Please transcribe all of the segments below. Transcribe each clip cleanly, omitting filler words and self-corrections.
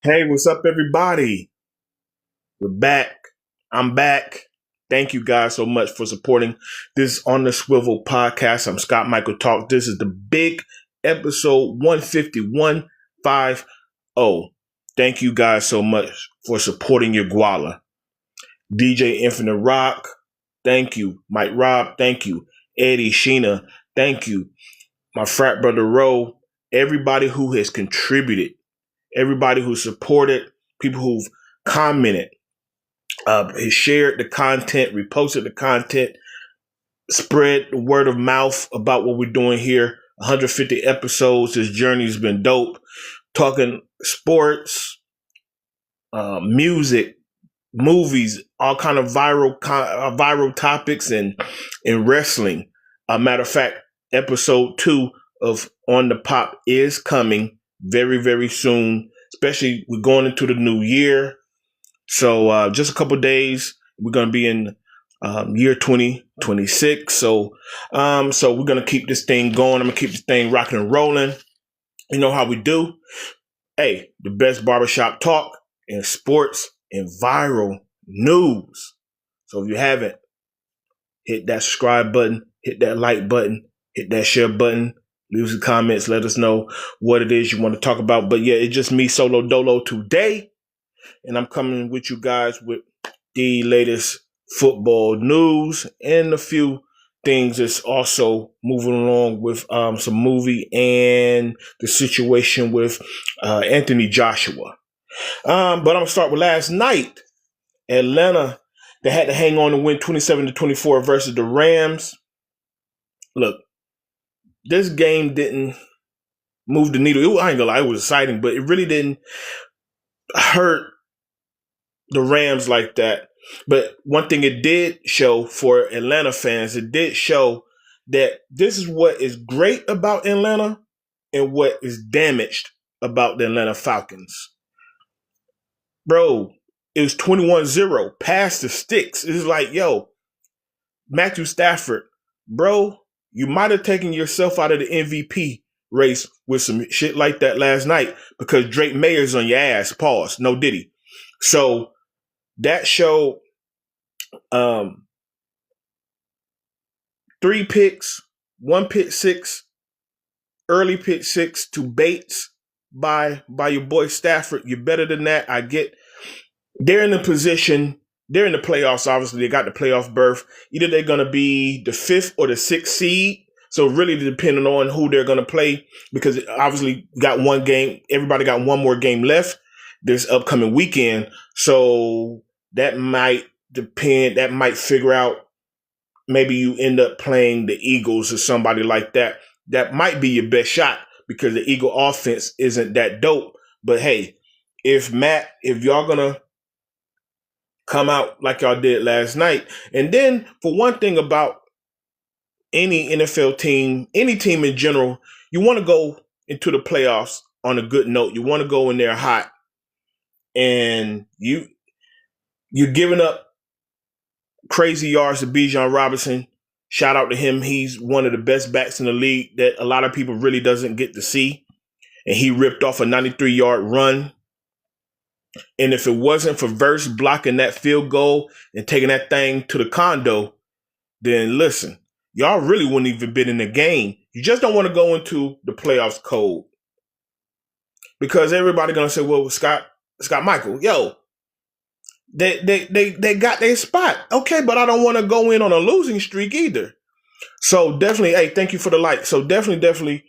Hey, what's up, everybody? We're back. I'm back. Thank you guys so much for supporting this On the Swivel podcast. I'm Scott Michael Talk. This is the big episode 150, 150. Thank you guys so much for supporting your guala. DJ Infinite Rock, thank you. Mike Rob, thank you. Eddie Sheena, thank you. My frat brother Ro, everybody who has contributed, everybody who supported, people who've commented, has shared the content, reposted the content, spread the word of mouth about what we're doing here. 150 episodes. This journey's been dope. Talking sports, music, movies, all kind of viral topics, and wrestling. Matter of fact, episode 2 of On the Pop is coming very, very soon. Especially we're going into the new year. So just a couple days, we're going to be in year 2026. So we're going to keep this thing going. I'm going to keep this thing rocking and rolling. You know how we do. Hey, the best barbershop talk in sports and viral news. So if you haven't, hit that subscribe button, hit that like button, hit that share button, leave some comments, let us know what it is you want to talk about. But yeah, it's just me solo dolo today. And I'm coming with you guys with the latest football news and a few things that's also moving along with some movie and the situation with Anthony Joshua. But I'm going to start with last night. Atlanta, they had to hang on to win 27-24 versus the Rams. Look, this game didn't move the needle. I ain't gonna lie, it was exciting, but it really didn't hurt the Rams like that. But one thing it did show for Atlanta fans, it did show that this is what is great about Atlanta and what is damaged about the Atlanta Falcons. Bro, it was 21-0, past the sticks. It's like, yo, Matthew Stafford, bro, you might have taken yourself out of the MVP race with some shit like that last night because Drake Mayer's on your ass. Pause. No diddy. So that showed 3 picks, 1 pick six, early pick 6 to Bates by your boy Stafford. You're better than that. I get they're in the position, they're in the playoffs, obviously. They got the playoff berth. Either they're gonna be the 5th or the 6th seed. So really depending on who they're gonna play, because obviously got one game, everybody got one more game left this upcoming weekend. So that might depend, that might figure out, maybe you end up playing the Eagles or somebody like that. That might be your best shot because the Eagle offense isn't that dope. But hey, if y'all gonna come out like y'all did last night, and then for one thing about any NFL team, any team in general, you want to go into the playoffs on a good note. You want to go in there hot, and you're giving up crazy yards to Bijan Robinson. Shout out to him. He's one of the best backs in the league that a lot of people really doesn't get to see. And he ripped off a 93-yard run. And if it wasn't for Verse blocking that field goal and taking that thing to the condo, then listen, y'all really wouldn't even been in the game. You just don't want to go into the playoffs cold. Because everybody gonna say, well, Scott Michael, yo, they got their spot. Okay, but I don't want to go in on a losing streak either. So definitely, hey, thank you for the like. So definitely,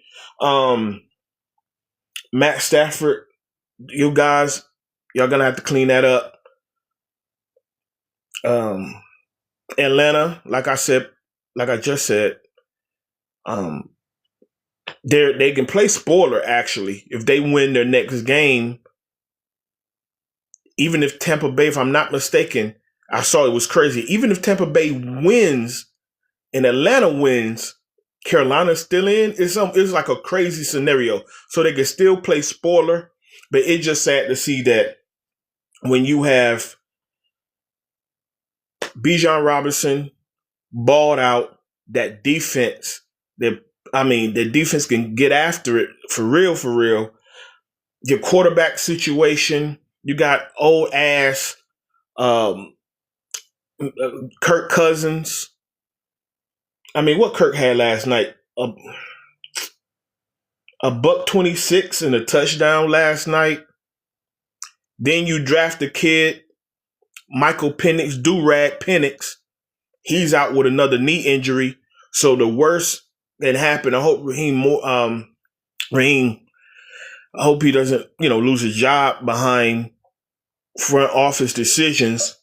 Matt Stafford, you guys, y'all gonna have to clean that up. Atlanta, like I just said, they can play spoiler actually if they win their next game. Even if Tampa Bay, if I'm not mistaken, I saw it was crazy. Even if Tampa Bay wins and Atlanta wins, Carolina's still in. It's like a crazy scenario. So they can still play spoiler, but it's just sad to see that when you have Bijan Robinson balled out, that defense, the defense can get after it for real, your quarterback situation. You got old ass um, Kirk Cousins. I mean, what Kirk had last night? A buck 26 and a touchdown last night. Then you draft a kid, Michael Penix, Durag Penix. He's out with another knee injury. So the worst that happened, I hope Raheem, I hope he doesn't, lose his job behind front office decisions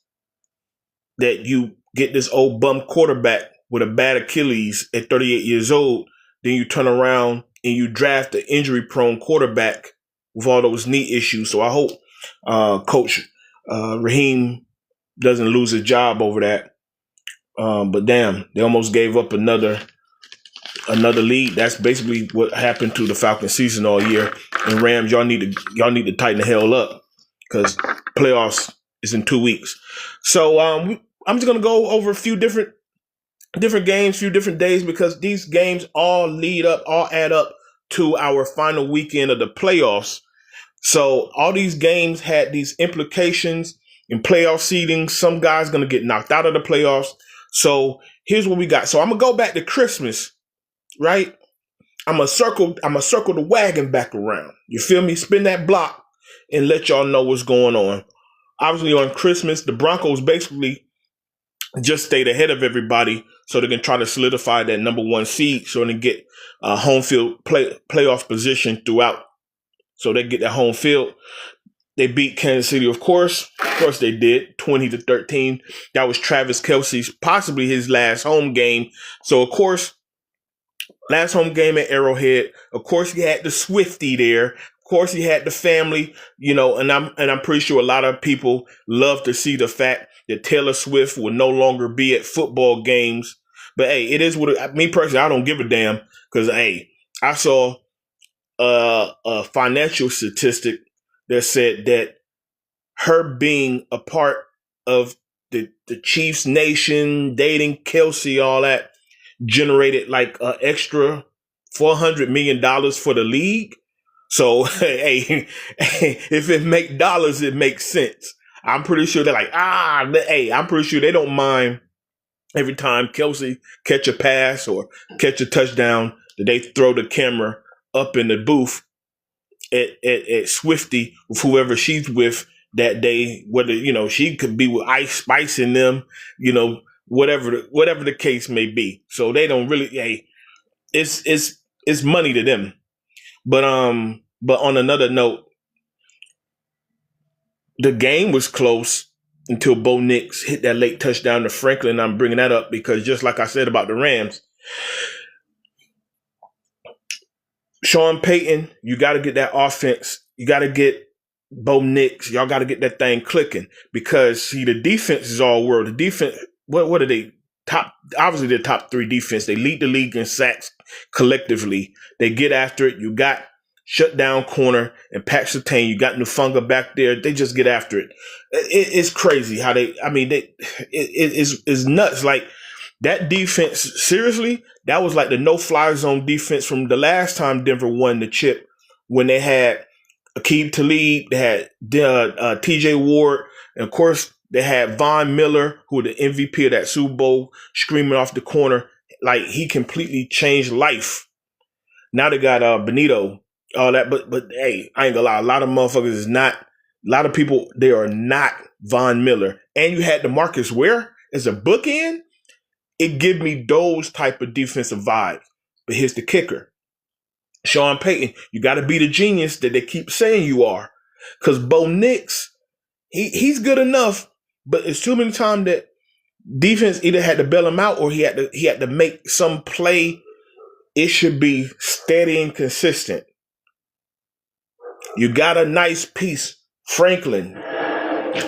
that you get this old bum quarterback with a bad Achilles at 38 years old. Then you turn around and you draft an injury-prone quarterback with all those knee issues. So I hope Coach Raheem doesn't lose his job over that. But damn, they almost gave up another lead. That's basically what happened to the Falcons season all year. And Rams, y'all need to tighten the hell up because playoffs is in 2 weeks. So I'm just gonna go over a few different games, few different days, because these games all add up to our final weekend of the playoffs. So all these games had these implications in playoff seeding. Some guys gonna get knocked out of the playoffs. So here's what we got. So I'm gonna go back to Christmas, right? I'm gonna circle the wagon back around. You feel me? Spin that block and let y'all know what's going on. Obviously on Christmas, the Broncos basically just stayed ahead of everybody so they can try to solidify that number one seed so they can get home field playoff position throughout. So they get that home field. They beat Kansas City, of course. Of course they did, 20-13. That was Travis Kelce's possibly his last home game. So, of course, last home game at Arrowhead. Of course, he had the Swiftie there. Of course, he had the family, and I'm pretty sure a lot of people love to see the fact that Taylor Swift will no longer be at football games. But hey, it is me personally, I don't give a damn because hey, I saw a financial statistic that said that her being a part of the Chiefs Nation, dating Kelsey, all that, generated like an extra $400 million for the league. So, hey, if it make dollars, it makes sense. I'm pretty sure they're like, I'm pretty sure they don't mind every time Kelsey catch a pass or catch a touchdown that they throw the camera up in the booth at Swiftie with whoever she's with that day, whether, she could be with Ice Spice in them, whatever the case may be. So they don't really, it's money to them. But on another note, the game was close until Bo Nix hit that late touchdown to Franklin. I'm bringing that up because just like I said about the Rams, Sean Payton, you got to get that offense. You got to get Bo Nix. Y'all got to get that thing clicking because, see, the defense is all world. The defense, what are they? Obviously, they're top three defense. They lead the league in sacks collectively. They get after it. You got shutdown corner and Pat Surtain. You got Nufunga back there. They just get after it. It's crazy how it's nuts. Like that defense, seriously, that was like the no-fly zone defense from the last time Denver won the chip when they had Aqib Talib, they had TJ Ward, and of course they had Von Miller, who was the MVP of that Super Bowl, screaming off the corner. Like he completely changed life. Now they got Benito, all that, but hey, I ain't gonna lie, a lot of motherfuckers is not, a lot of people, they are not Von Miller. And you had DeMarcus Ware as a bookend. It give me those type of defensive vibes. But here's the kicker. Sean Payton, you got to be the genius that they keep saying you are. Because Bo Nix, he's good enough, but it's too many times that defense either had to bail him out or he had to make some play. It should be steady and consistent. You got a nice piece, Franklin,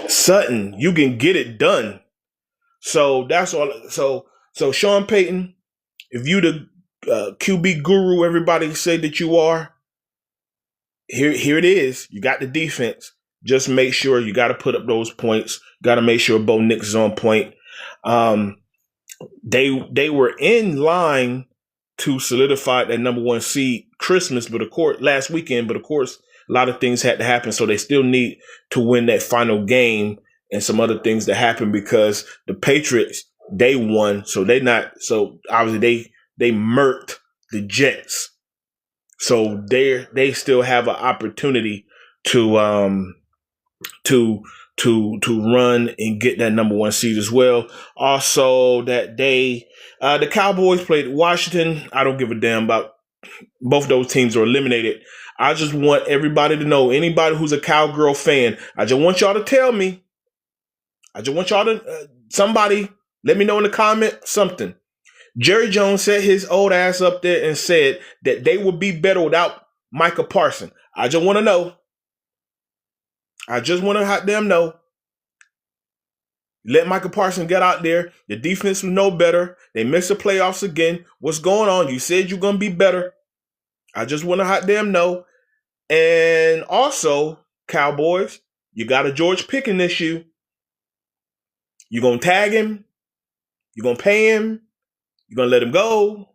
Sutton, you can get it done. So that's all. So Sean Payton, if you the QB guru everybody say that you are, here it is. You got the defense. Just make sure you got to put up those points. Got to make sure Bo Nix is on point. They were in line to solidify that number one seed last weekend, but of course a lot of things had to happen. So they still need to win that final game and some other things that happened because the Patriots, they won. So obviously they murked the Jets. So they still have an opportunity to run and get that number one seed as well. Also that day, the Cowboys played Washington. I don't give a damn about both those teams are eliminated. I just want everybody to know, anybody who's a Cowgirl fan, I just want y'all to tell me. I just want y'all to, somebody, let me know in the comment something. Jerry Jones set his old ass up there and said that they would be better without Micah Parsons. I just want to know. I just want to hot them know. Let Micah Parsons get out there. The defense was no better. They missed the playoffs again. What's going on? You said you're going to be better. I just want to hot them know. And also, Cowboys, you got a George Pickens issue. You going to tag him? You going to pay him? You going to let him go?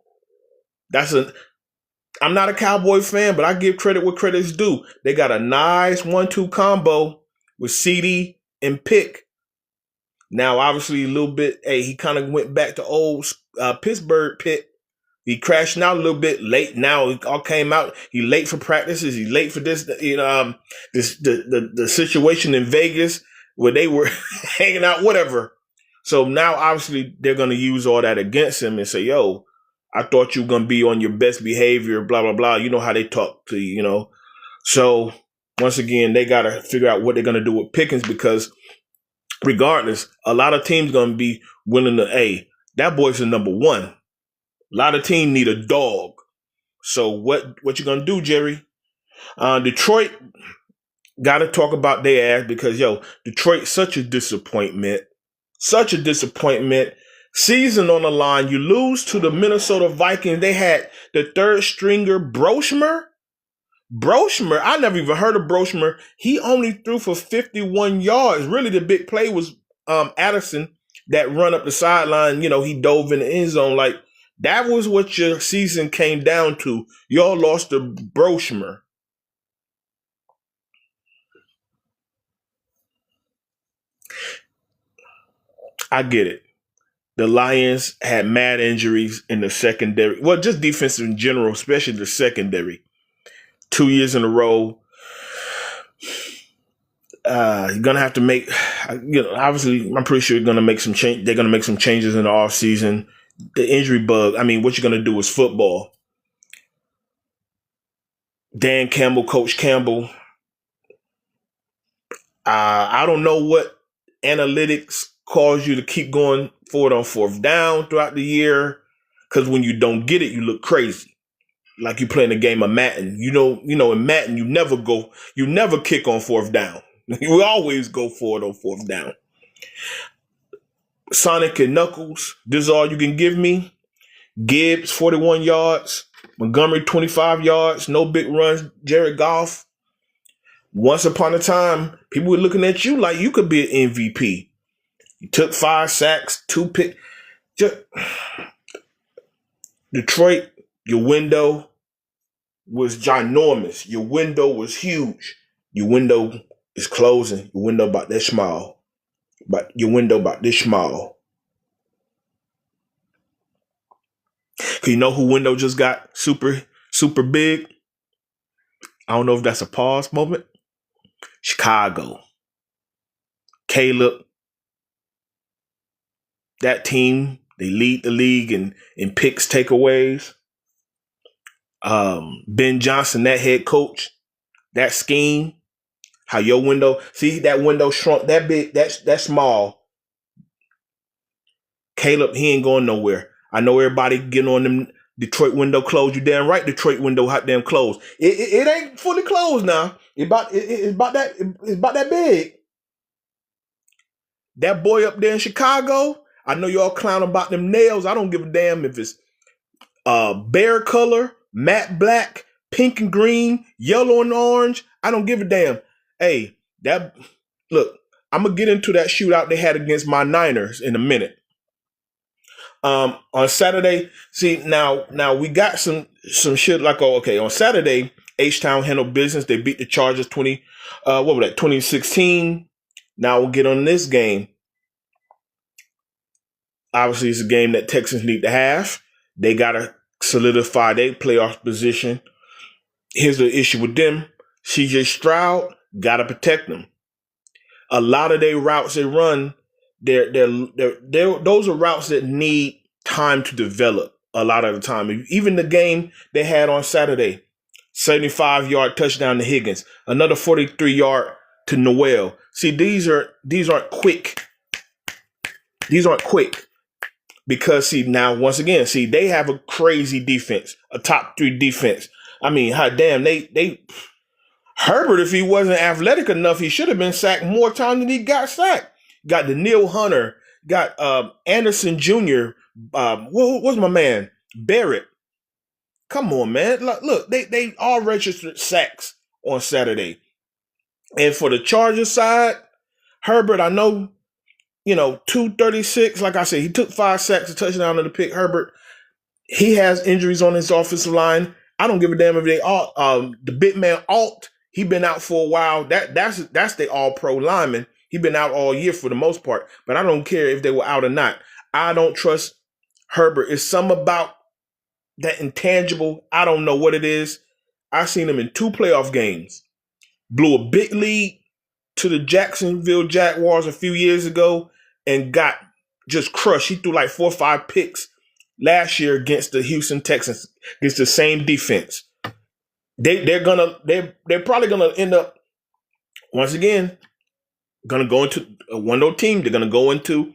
I'm not a Cowboy fan, but I give credit where credit's due. They got a nice 1-2 combo with CD and Pitt. Now, obviously, a little bit, he kind of went back to old Pittsburgh Pitt. He crashed out a little bit late. Now it all came out. He late for practices. He late for this. The situation in Vegas where they were hanging out, whatever. So now, obviously, they're going to use all that against him and say, yo, I thought you were going to be on your best behavior, blah, blah, blah. You know how they talk to you, So, once again, they got to figure out what they're going to do with Pickens because regardless, a lot of teams going to be willing to, that boy's the number one. A lot of teams need a dog. So, what you going to do, Jerry? Detroit got to talk about their ass because, Detroit's such a disappointment. Such a disappointment. Season on the line. You lose to the Minnesota Vikings. They had the third stringer, Broshmer. I never even heard of Broshmer. He only threw for 51 yards. Really, the big play was Addison, that run up the sideline. He dove in the end zone. Like, that was what your season came down to. Y'all lost to Broshmer. I get it. The Lions had mad injuries in the secondary. Well, just defense in general, especially the secondary. 2 years in a row. You're going to have to make, obviously, I'm pretty sure you're going to make some change. They're going to make some changes in the offseason. The injury bug, what you're going to do is football. Dan Campbell, Coach Campbell. I don't know what analytics cause you to keep going forward on fourth down throughout the year. Because when you don't get it, you look crazy. Like you playing a game of Madden. In Madden, you never kick on fourth down. You always go forward on fourth down. Sonic and Knuckles, this is all you can give me. Gibbs, 41 yards. Montgomery, 25 yards. No big runs. Jared Goff. Once upon a time, people were looking at you like you could be an MVP. You took 5 sacks, 2 picks. Detroit, your window was ginormous. Your window was huge. Your window is closing. Your window about this small. But your window about this small. Cause you know who window just got super, super big? I don't know if that's a pause moment. Chicago. Caleb. That team, they lead the league in picks, takeaways. Ben Johnson, that head coach, that scheme, how your window, see that window shrunk that big, that small. Caleb, he ain't going nowhere. I know everybody getting on them Detroit window closed. You damn right, Detroit window hot damn closed. It ain't fully closed now. It's about that big. That boy up there in Chicago, I know y'all clown about them nails. I don't give a damn if it's bear color, matte black, pink and green, yellow and orange. I don't give a damn. Hey, look, I'm gonna get into that shootout they had against my Niners in a minute. On Saturday, see now we got some shit like, on Saturday H-Town handled business. They beat the Chargers 2016. Now we'll get on this game. Obviously, it's a game that Texans need to have. They got to solidify their playoff position. Here's the issue with them. CJ Stroud, got to protect them. A lot of their routes they run, those are routes that need time to develop a lot of the time. Even the game they had on Saturday, 75-yard touchdown to Higgins, another 43-yard to Noel. See, these aren't quick. These aren't quick. Because, see, now, once again, see, they have a crazy defense, a top 3 defense. I mean, hot damn, Herbert, if he wasn't athletic enough, he should have been sacked more times than he got sacked. Got Daniil Hunter, got Anderson Jr., what's my man? Barrett. Come on, man. Look, they all registered sacks on Saturday. And for the Chargers side, Herbert, I know, 236. Like I said, he took 5 sacks, a touchdown, and a pick. Herbert, he has injuries on his offensive line. I don't give a damn if they all. The big man Alt, he been out for a while. That's the all-pro lineman. He been out all year for the most part. But I don't care if they were out or not. I don't trust Herbert. It's something about that intangible. I don't know what it is. I seen him in 2 playoff games. Blew a big lead to the Jacksonville Jaguars a few years ago and got just crushed. He threw like 4 or 5 picks last year against the Houston Texans, against the same defense. They're probably gonna end up, once again, gonna go into a 1-0 team. They're gonna go into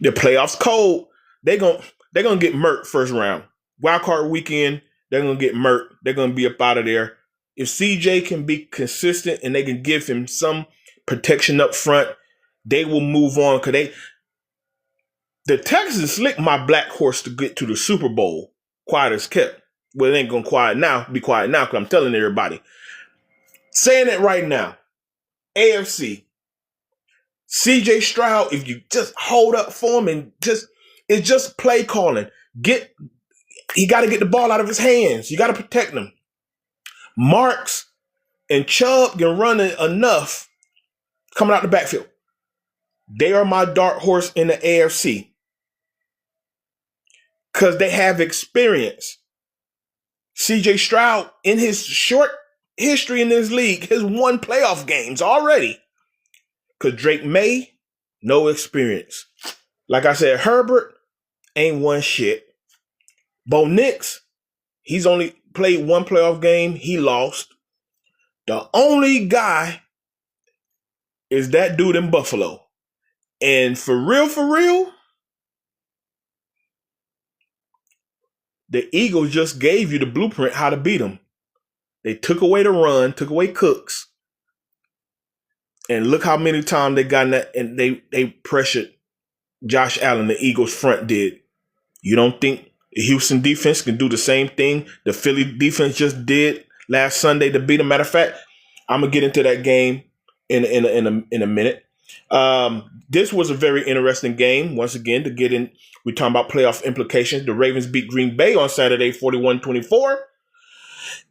the playoffs cold. They're gonna get murked first round. Wild card weekend, they're gonna get murked. They're gonna be up out of there. If CJ can be consistent and they can give him some protection up front, they will move on. Because the Texans slicked my black horse to get to the Super Bowl. Quiet as kept. Well, it ain't going to be quiet now because I'm telling everybody. Saying it right now. AFC. CJ Stroud, if you just hold up for him and it's just play calling. He got to get the ball out of his hands. You got to protect him. Marks and Chubb can run enough coming out the backfield. They are my dark horse in the AFC because they have experience. CJ Stroud, in his short history in this league, has won playoff games already. Because Drake May, no experience. Like I said, Herbert ain't won shit. Bo Nix, he's only played 1 playoff game. He lost. The only guy is that dude in Buffalo. And for real, the Eagles just gave you the blueprint how to beat them. They took away the run, took away Cooks. And look how many times they got in that, and they pressured Josh Allen, the Eagles front did. You don't think the Houston defense can do the same thing the Philly defense just did last Sunday to beat them? Matter of fact, I'm going to get into that game in a minute. This was a very interesting game. Once again, to get in, we're talking about playoff implications. The Ravens beat Green Bay on Saturday, 41-24.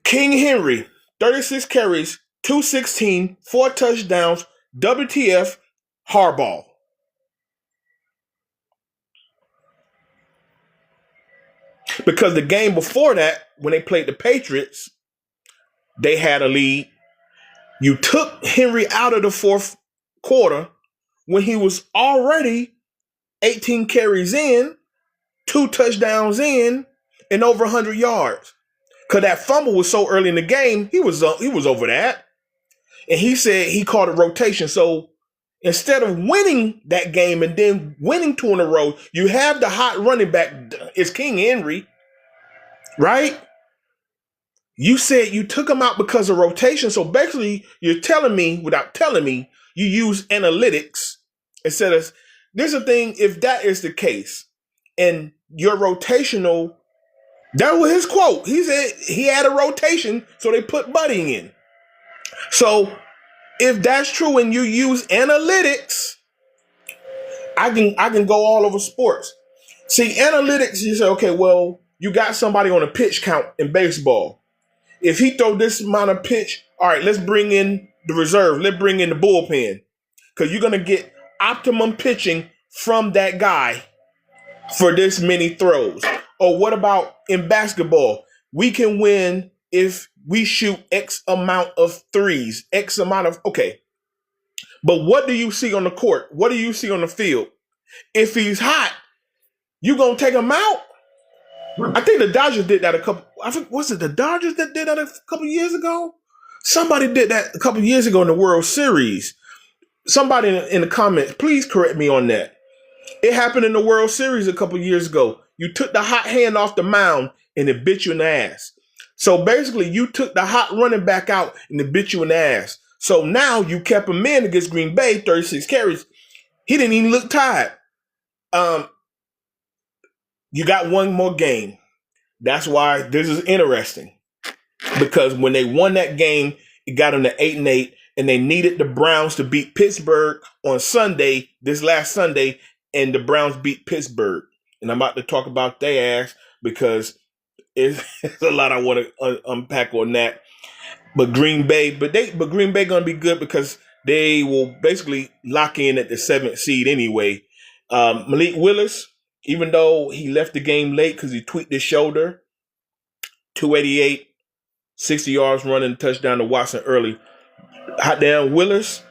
King Henry, 36 carries, 216, 4 touchdowns, WTF, Harbaugh. Because the game before that, when they played the Patriots, they had a lead. You took Henry out of the 4th quarter when he was already 18 carries in, 2 touchdowns in, and over 100 yards. Because that fumble was so early in the game, he was over that. And he said he called a rotation. So instead of winning that game and then winning 2 in a row, you have the hot running back. It's King Henry, right? You said you took him out because of rotation. So basically, you're telling me, without telling me, you use analytics instead of, there's a thing, if that is the case, and your rotational, that was his quote. He said he had a rotation, so they put Buddy in. So if that's true and you use analytics, I can go all over sports. See, analytics, you say, okay, well, you got somebody on a pitch count in baseball. If he throw this amount of pitch, all right, let's bring in the reserve. Let's bring in the bullpen. Because you're going to get optimum pitching from that guy for this many throws. Or what about in basketball? We can win if we shoot X amount of threes, X amount of, okay. But what do you see on the court? What do you see on the field? If he's hot, you going to take him out? I think the Dodgers did that was it the Dodgers that did that a couple years ago? Somebody did that a couple years ago in the World Series. Somebody in the comments, please correct me on that. It happened in the World Series a couple years ago. You took the hot hand off the mound and it bit you in the ass. So basically, you took the hot running back out and it bit you in the ass. So now you kept him in against Green Bay, 36 carries. He didn't even look tired. You got one more game. That's why this is interesting. Because when they won that game, it got them to 8-8, and they needed the Browns to beat Pittsburgh on Sunday, this last Sunday, and the Browns beat Pittsburgh. And I'm about to talk about their ass because it's a lot I want to unpack on that. But Green Bay gonna be good because they will basically lock in at the 7th seed anyway. Malik Willis, even though he left the game late because he tweaked his shoulder, 288, 60 yards running, touchdown to Watson early. Hot damn Willis,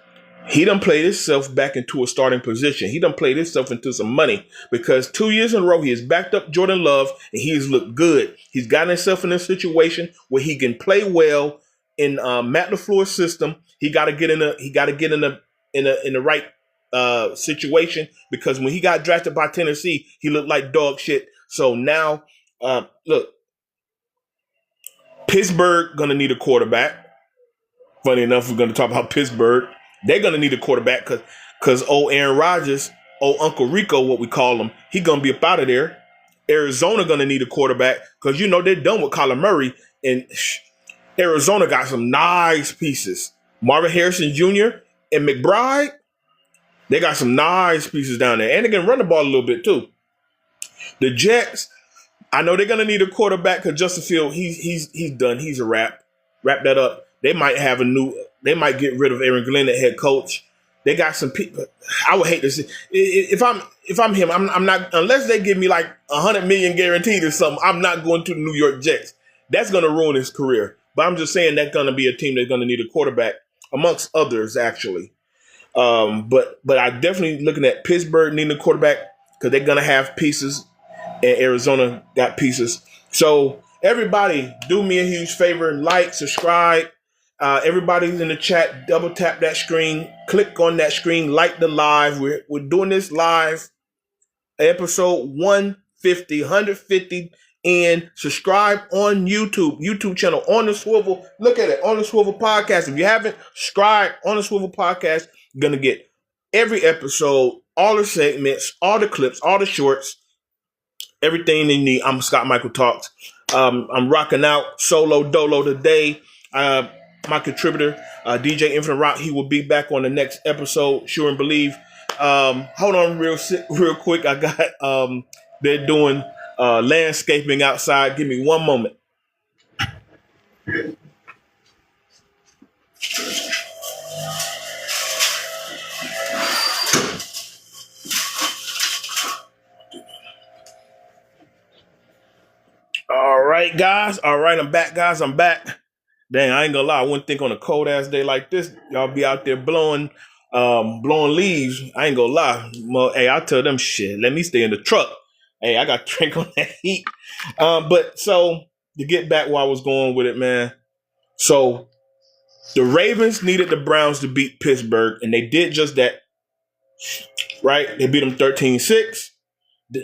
he done played himself back into a starting position. He done played himself into some money because 2 years in a row he has backed up Jordan Love and he has looked good. He's gotten himself in a situation where he can play well in Matt LaFleur's system. He got to get in the right situation because when he got drafted by Tennessee, he looked like dog shit. So now, look, Pittsburgh gonna need a quarterback. Funny enough, we're gonna talk about Pittsburgh. They're gonna need a quarterback because old Aaron Rodgers, old Uncle Rico, what we call him, he gonna be up out of there. Arizona gonna need a quarterback because they're done with Kyler Murray, and Arizona got some nice pieces. Marvin Harrison Jr. and McBride, they got some nice pieces down there, and they can run the ball a little bit too. The Jets, I know they're gonna need a quarterback because Justin Fields, he's done. He's a wrap. Wrap that up. They might get rid of Aaron Glenn, the head coach. They got some people. I would hate to see if I'm him. I'm not, unless they give me like $100 million guaranteed or something. I'm not going to the New York Jets. That's gonna ruin his career. But I'm just saying that's gonna be a team that's gonna need a quarterback amongst others actually. But I definitely looking at Pittsburgh needing a quarterback because they're gonna have pieces. And Arizona got pieces. So everybody, do me a huge favor, like, subscribe. Everybody's in the chat, double tap that screen, click on that screen, like the live. We're doing this live, episode 150, and subscribe on YouTube channel, On the Swivel. Look at it, On the Swivel Podcast. If you haven't, subscribe On the Swivel Podcast. You're going to get every episode, all the segments, all the clips, all the shorts, everything they need. I'm Scott Michael Talks. I'm rocking out solo dolo today. My contributor, DJ Infinite Rock, he will be back on the next episode. Sure and believe. Hold on real quick. I got they're doing landscaping outside. Give me one moment. All right, guys. All right, I'm back, guys. I'm back. Dang, I ain't gonna lie. I wouldn't think on a cold ass day like this, y'all be out there blowing leaves. I ain't gonna lie. Well, hey, I tell them shit. Let me stay in the truck. Hey, I got to drink on that heat. But so to get back where I was going with it, man. So the Ravens needed the Browns to beat Pittsburgh, and they did just that. Right? They beat them 13-6.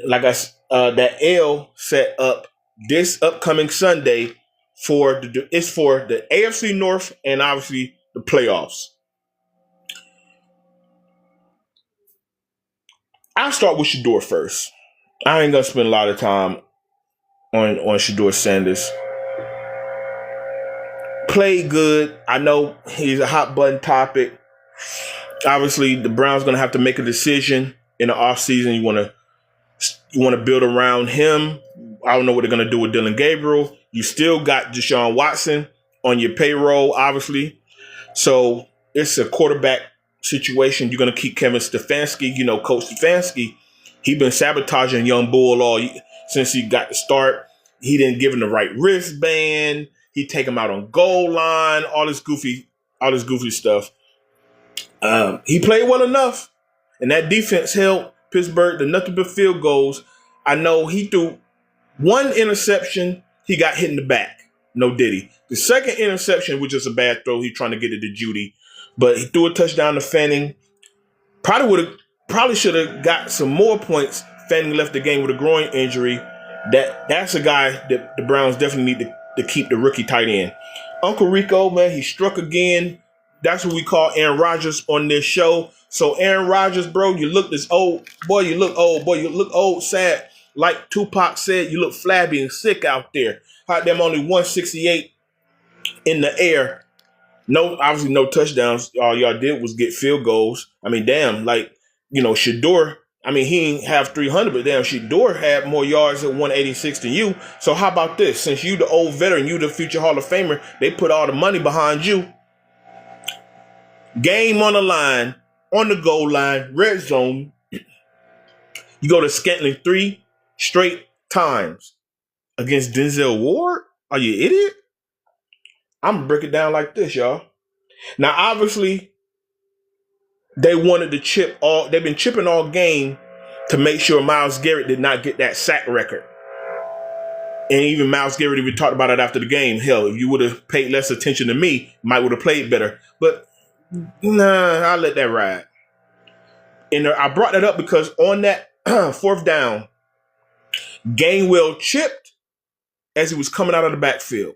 Like that L set up this upcoming Sunday for the AFC North and obviously the playoffs. I'll start with Shedeur first. I ain't gonna spend a lot of time on Shedeur Sanders. Played good. I know he's a hot button topic. Obviously, the Browns gonna have to make a decision in the offseason. You want to build around him. I don't know what they're going to do with Dylan Gabriel. You still got Deshaun Watson on your payroll, obviously. So it's a quarterback situation. You're going to keep Kevin Stefanski. You know, Coach Stefanski, he been sabotaging young Bull since he got the start. He didn't give him the right wristband. He take him out on goal line. All this goofy stuff. He played well enough, and that defense held Pittsburgh to nothing but field goals. I know he threw one interception. He got hit in the back. No diddy. The second interception was just a bad throw. He trying to get it to Judy, but he threw a touchdown to Fanning. Probably should have got some more points. Fanning left the game with a groin injury. That's a guy that the Browns definitely need to keep, the rookie tight end. Uncle Rico, man, he struck again. That's what we call Aaron Rodgers on this show. So Aaron Rodgers, bro, you look this old. Boy, you look old. Boy, you look old, sad. Like Tupac said, you look flabby and sick out there. Had them only 168 in the air. Obviously no touchdowns. All y'all did was get field goals. I mean, damn, Shador, I mean, he ain't have 300, but damn, Shador had more yards at 186 than you. So how about this? Since you the old veteran, you the future Hall of Famer, they put all the money behind you. Game on the line, on the goal line, red zone. You go to Scantling 3 straight times against Denzel Ward? Are you an idiot? I'm going to break it down like this, y'all. Now, obviously, they wanted to they've been chipping all game to make sure Myles Garrett did not get that sack record. And even Myles Garrett even talked about it after the game. Hell, if you would have paid less attention to me, might would have played better. But nah, I'll let that ride. And I brought that up because on that fourth down, Gainwell chipped as he was coming out of the backfield.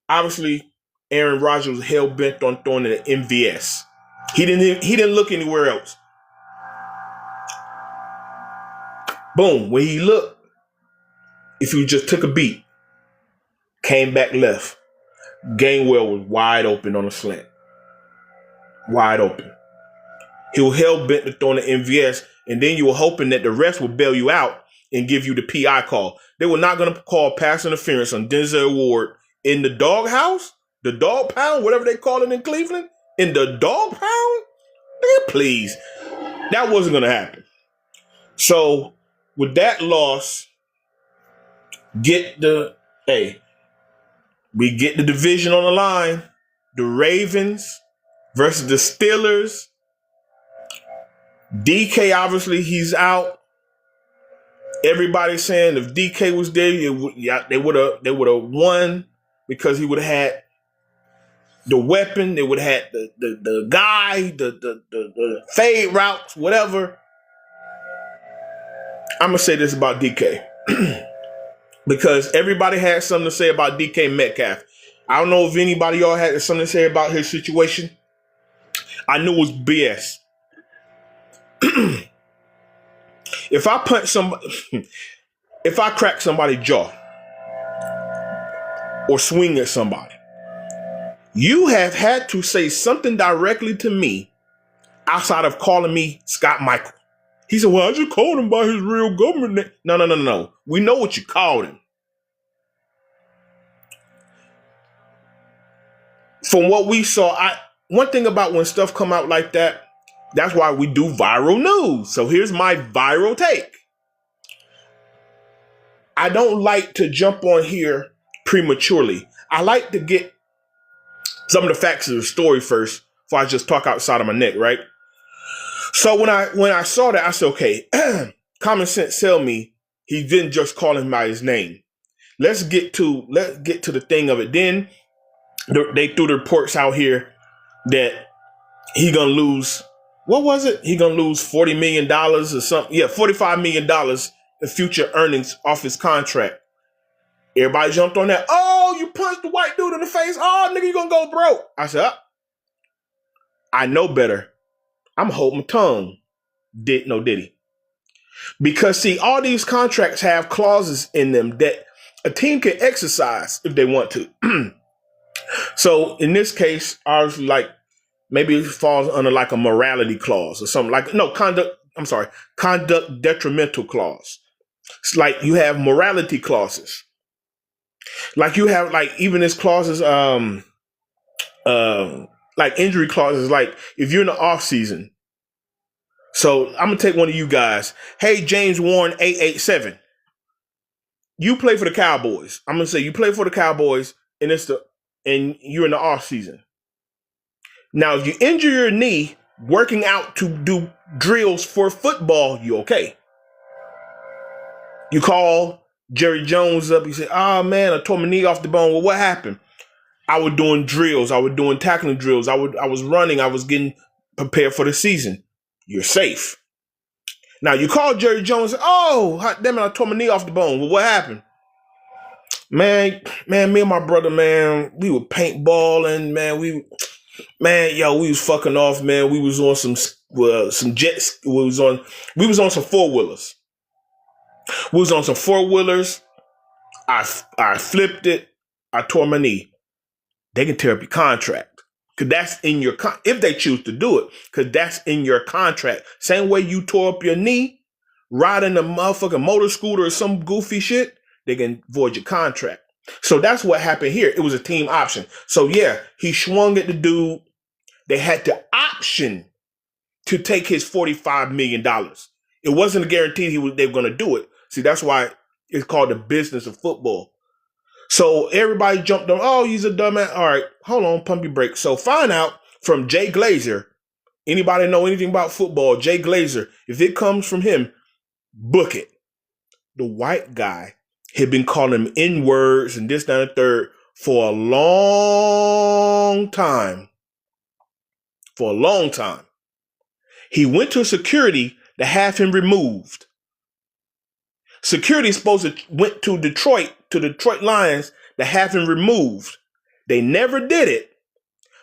Obviously, Aaron Rodgers was hell-bent on throwing it at MVS. He didn't look anywhere else. Boom. When he looked, if he just took a beat, came back left, Gainwell was wide open on a slant. Wide open. He was hell-bent to throwing the MVS, and then you were hoping that the refs would bail you out and give you the PI call. They were not going to call pass interference on Denzel Ward in the doghouse, the dog pound, whatever they call it in Cleveland, in the dog pound? Please. That wasn't going to happen. So, with that loss, we get the division on the line. The Ravens versus the Steelers. DK, obviously, he's out. Everybody's saying if DK was there, they would have won because he would have had the weapon. They would have had the guy, the fade routes, whatever. I'm going to say this about DK because everybody had something to say about DK Metcalf. I don't know if anybody y'all had something to say about his situation. I knew it was BS. If I punch somebody, if I crack somebody's jaw or swing at somebody, you have had to say something directly to me outside of calling me Scott Michael. He said, well, I just called him by his real government name. No. We know what you called him. From what we saw, one thing about when stuff come out like that, that's why we do viral news. So here's my viral take. I don't like to jump on here prematurely. I like to get some of the facts of the story first before I just talk outside of my neck, right? So when I saw that, I said, okay, common sense tell me he didn't just call him by his name. Let's get to the thing of it. Then they threw the reports out here that he gonna lose. What was it? He gonna lose $40 million or something. Yeah, $45 million in future earnings off his contract. Everybody jumped on that. Oh, you punched the white dude in the face. Oh, nigga, you gonna go broke. I said, I know better. I'm holding my tongue. Did he? Because see, all these contracts have clauses in them that a team can exercise if they want to. So in this case, I was like, maybe it falls under like a morality clause or something like, no, conduct detrimental clause. It's like you have morality clauses. Like you have like even this clauses, like injury clauses. Like if you're in the off season, so I'm gonna take one of you guys. Hey, James Warren 887. You play for the Cowboys. I'm gonna say you play for the Cowboys, and and you're in the off season. Now, if you injure your knee working out to do drills for football, you okay. You call Jerry Jones up. You say, "Oh man, I tore my knee off the bone." Well, what happened? I was doing drills. I was doing tackling drills. I was running. I was getting prepared for the season. You're safe. Now you call Jerry Jones. Oh, hot damn it! I tore my knee off the bone. Well, what happened? Man, me and my brother, man, we were paintballing. We was fucking off, man. We was on some jets. We was on some four wheelers. We was on some four wheelers. I flipped it. I tore my knee. They can tear up your contract. Cause that's in your if they choose to do it, cause that's in your contract. Same way you tore up your knee, riding a motherfucking motor scooter or some goofy shit, they can void your contract. So that's what happened here. It was a team option. So yeah, he swung at the dude. They had the option to take his $45 million. It wasn't a guarantee they were going to do it. See, that's why it's called the business of football. So everybody jumped on, oh, he's a dumbass. All right, hold on, pump your brakes. So find out from Jay Glazer. Anybody know anything about football? Jay Glazer, if it comes from him, book it. The white guy had been calling him N-words and this, that, and the third for a long time. For a long time. He went to security to have him removed. Security supposed to went to Detroit Lions to have him removed. They never did it.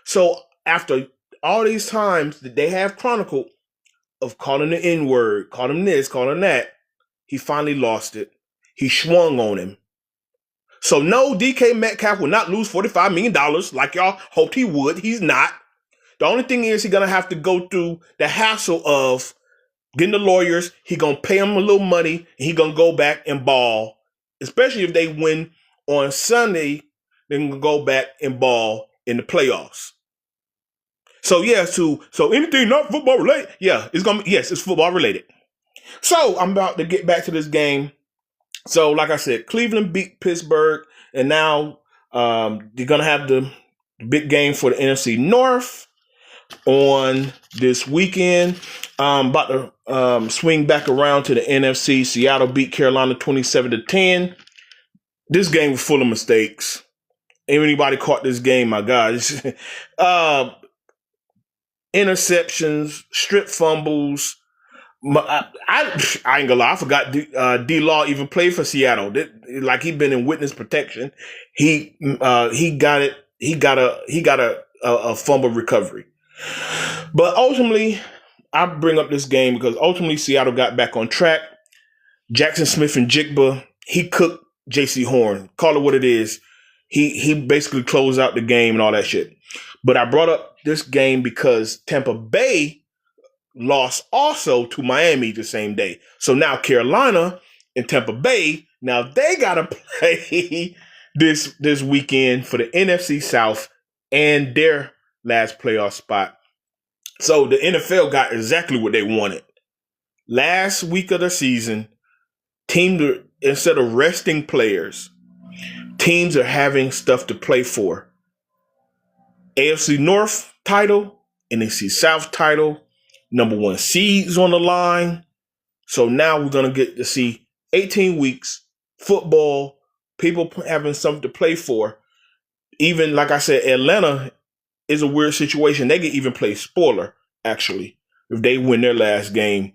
So after all these times that they have chronicled of calling the N-word, calling him this, calling him that, he finally lost it. He swung on him. So no, DK Metcalf will not lose $45 million like y'all hoped he would. He's not. The only thing is he's going to have to go through the hassle of getting the lawyers. He going to pay them a little money, and he going to go back and ball. Especially if they win on Sunday, they're going to go back and ball in the playoffs. So yeah, so anything not football related, yeah, it's football related. So I'm about to get back to this game. So like I said, Cleveland beat Pittsburgh, and now they're going to have the big game for the NFC North on this weekend. About to swing back around to the NFC. Seattle beat Carolina 27-10. This game was full of mistakes. If anybody caught this game, my God. Interceptions, strip fumbles. I ain't gonna lie. I forgot D-Law even played for Seattle. Like he'd been in witness protection. He got it. He got a fumble recovery. But ultimately, I bring up this game because ultimately Seattle got back on track. Jackson Smith and Jigba, he cooked J.C. Horn. Call it what it is. He basically closed out the game and all that shit. But I brought up this game because Tampa Bay lost also to Miami the same day. So now Carolina and Tampa Bay, now they got to play this weekend for the NFC South and their last playoff spot. So the NFL got exactly what they wanted. Last week of the season, instead of resting players, teams are having stuff to play for. AFC North title, NFC South title, number one seeds on the line. So now we're going to get to see 18 weeks, football, people having something to play for. Even, like I said, Atlanta is a weird situation. They can even play spoiler, actually, if they win their last game.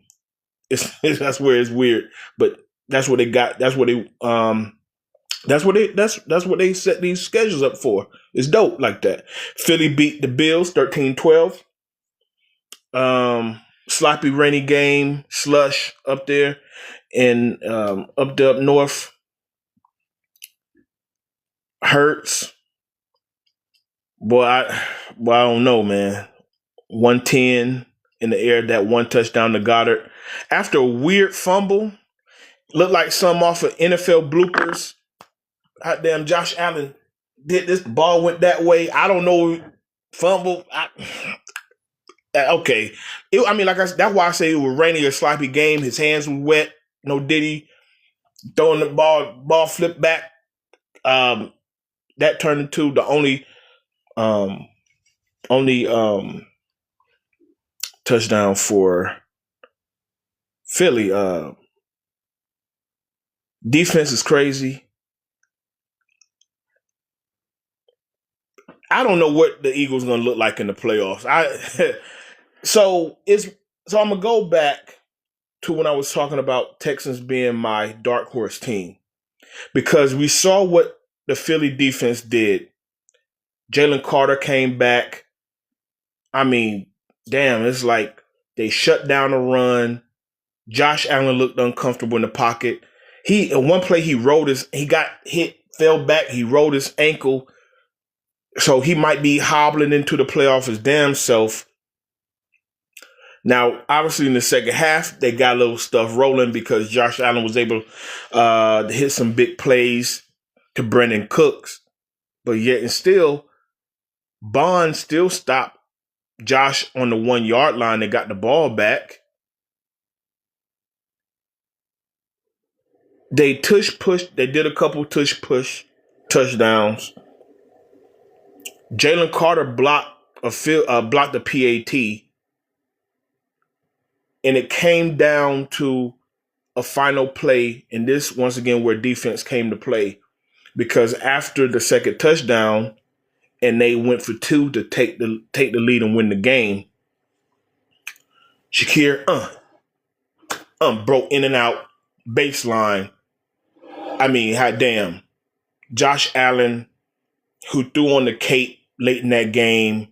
That's where it's weird. But that's what they got. That's what they set these schedules up for. It's dope like that. Philly beat the Bills 13-12. Sloppy rainy game, slush up there and up north. Hurts. Boy, I don't know, man. 110 in the air, that one touchdown to Goddard. After a weird fumble, looked like some off of NFL bloopers. Goddamn, Josh Allen did this. The ball went that way. I don't know. Fumble. Okay. Like I said, that's why I say it was rainy or sloppy game. His hands were wet. No Diddy throwing the ball flipped back. That turned into the only touchdown for Philly. Defense is crazy. I don't know what the Eagles going to look like in the playoffs. So I'm gonna go back to when I was talking about Texans being my dark horse team, because we saw what the Philly defense did. Jalen Carter came back. It's like they shut down the run. Josh Allen looked uncomfortable in the pocket. In one play, he got hit, fell back, he rolled his ankle. So he might be hobbling into the playoff his damn self. Now, obviously, in the second half, they got a little stuff rolling because Josh Allen was able to hit some big plays to Brandon Cooks. But yet and still, Bond still stopped Josh on the 1 yard line and got the ball back. They They did a couple push touchdowns. Jalen Carter blocked a PAT. And it came down to a final play, and this once again where defense came to play, because after the second touchdown, and they went for 2 to take the lead and win the game, Shakir broke in and out baseline. Hot damn, Josh Allen, who threw on the cape late in that game.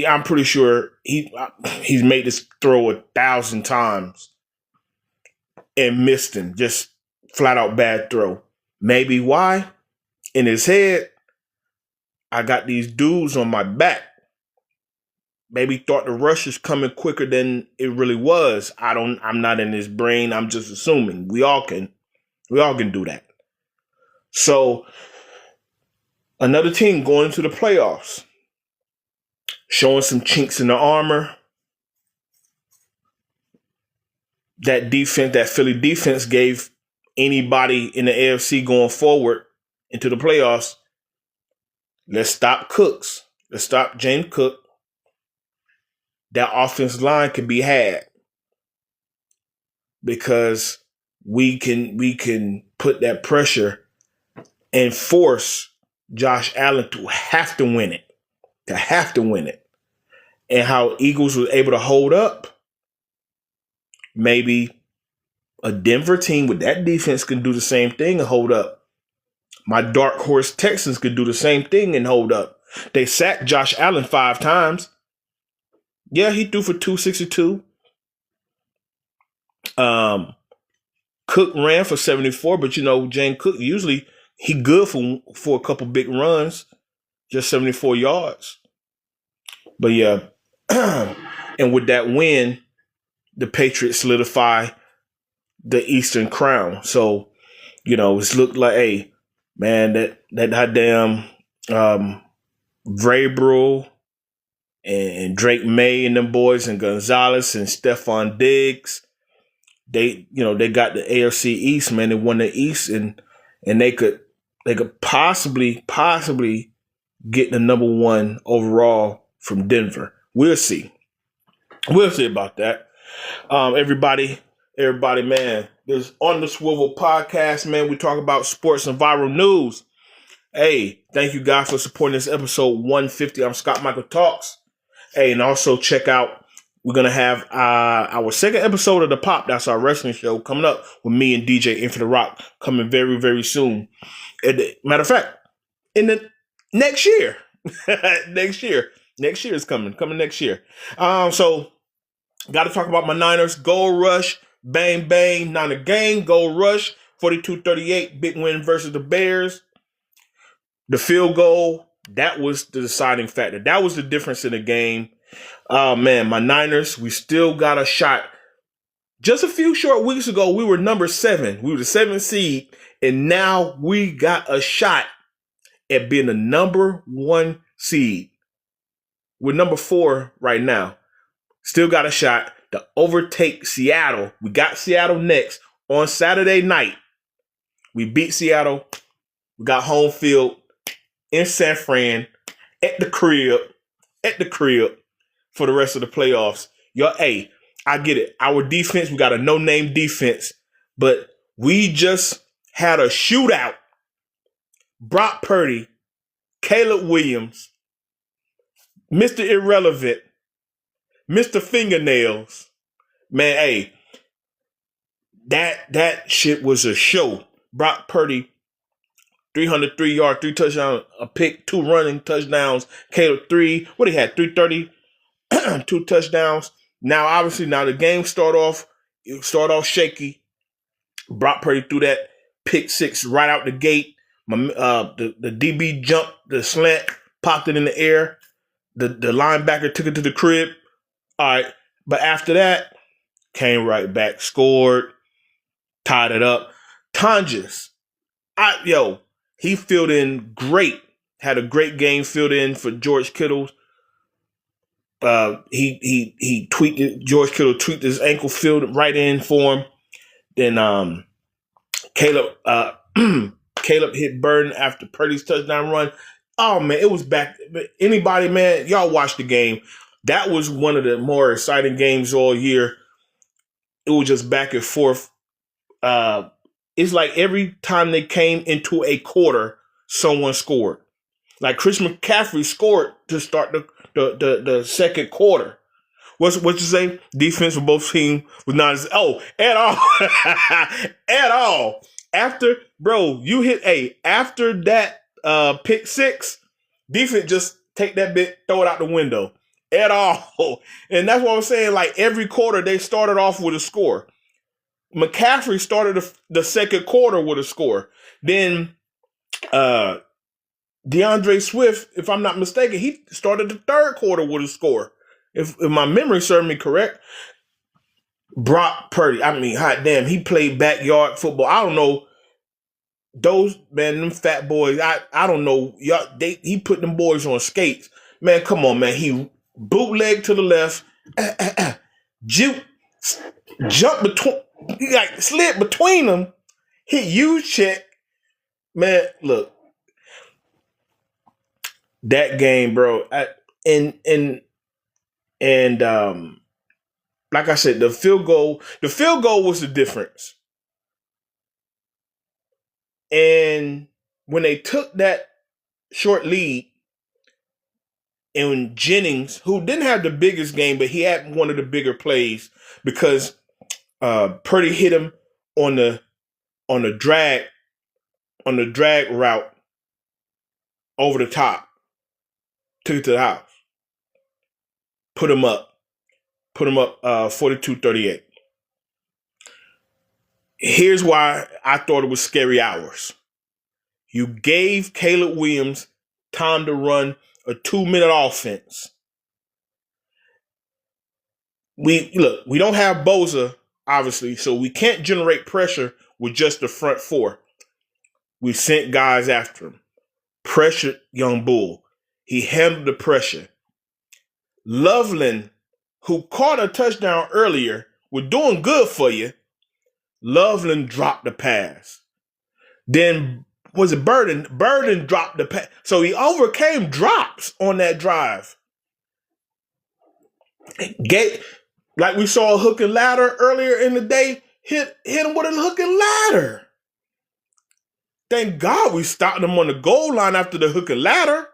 I'm pretty sure he's made this throw 1,000 times and missed him. Just flat out bad throw. Maybe why? In his head, I got these dudes on my back. Maybe thought the rush is coming quicker than it really was. I'm not in his brain. I'm just assuming. We all can do that. So another team going into the playoffs, showing some chinks in the armor. That Philly defense gave anybody in the AFC going forward into the playoffs. Let's stop Cooks. Let's stop James Cook. That offensive line can be had because we can put that pressure and force Josh Allen to have to win it. And how Eagles was able to hold up. Maybe a Denver team with that defense can do the same thing and hold up. My dark horse Texans could do the same thing and hold up. They sacked Josh Allen 5 times. Yeah, he threw for 262. Cook ran for 74, but James Cook, usually he good for a couple big runs, just 74 yards. But yeah, and with that win, the Patriots solidify the Eastern crown. So, it's looked like, hey, man, that damn Vrabel and Drake May and them boys and Gonzalez and Stephon Diggs, they got the AFC East, man. They won the East, and they could possibly get the number 1 overall from Denver. We'll see about that. Everybody, man, there's On the Swivel podcast, man. We talk about sports and viral news. Hey, thank you guys for supporting this episode 150. I'm Scott Michael Talks. Hey, and also check out, we're going to have our second episode of The Pop. That's our wrestling show coming up with me and DJ Infinite Rock, coming very, very soon. Matter of fact, in the next year. Next year is coming next year. So got to talk about my Niners. Gold Rush, bang, bang, Niner gang, Gold Rush, 42-38, big win versus the Bears. The field goal, that was the deciding factor. That was the difference in the game. Oh man, my Niners, we still got a shot. Just a few short weeks ago, we were number 7. We were the 7th seed, and now we got a shot at being the number 1 seed. We're number 4 right now. Still got a shot to overtake Seattle. We got Seattle next on Saturday night. We beat Seattle. We got home field in San Fran at the crib for the rest of the playoffs. Yo, hey, I get it. Our defense, we got a no-name defense, but we just had a shootout. Brock Purdy, Caleb Williams, Mr. Irrelevant, Mr. Fingernails. Man, hey, that shit was a show. Brock Purdy, 303 yards, 3 touchdowns, a pick, 2 running touchdowns. Caleb 3, what he had, 330, 2 touchdowns. Now, obviously, the game start off shaky. Brock Purdy threw that pick 6 right out the gate. The DB jumped the slant, popped it in the air. The linebacker took it to the crib. All right, but after that, came right back, scored, tied it up. Tonjes, he filled in great. Had a great game filled in for George Kittle. He tweaked it. George Kittle tweaked his ankle, filled right in for him. Then Caleb hit Burden after Purdy's touchdown run. Oh man, it was back. Anybody, man, y'all watch the game. That was one of the more exciting games all year. It was just back and forth. It's like every time they came into a quarter, someone scored. Like Chris McCaffrey scored to start the second quarter. What you say? Defense for both teams was not at all. At all. After that pick 6, defense just take that bit, throw it out the window. At all. And that's what I'm saying. Like every quarter, they started off with a score. McCaffrey started the second quarter with a score. Then DeAndre Swift, if I'm not mistaken, he started the third quarter with a score. If my memory serves me correct. Brock Purdy, hot damn, he played backyard football. I don't know. Them fat boys, I don't know. He put them boys on skates. Man, come on, man. He bootleg to the left, jump between, slid between them, hit U-check. Man, look, that game, bro. Like I said, the field goal was the difference. And when they took that short lead, and Jennings, who didn't have the biggest game, but he had one of the bigger plays because Purdy hit him on the drag route over the top, took it to the house, put him up 42-38. Here's why I thought it was scary hours. You gave Caleb Williams time to run a 2-minute offense. We don't have Bosa, obviously, so we can't generate pressure with just the front 4. We sent guys after him. Pressured young Bull. He handled the pressure. Loveland, who caught a touchdown earlier, was doing good for you. Loveland dropped the pass. Then was it Burden? Burden dropped the pass. So he overcame drops on that drive. Like we saw a hook and ladder earlier in the day, hit him with a hook and ladder. Thank God we stopped him on the goal line after the hook and ladder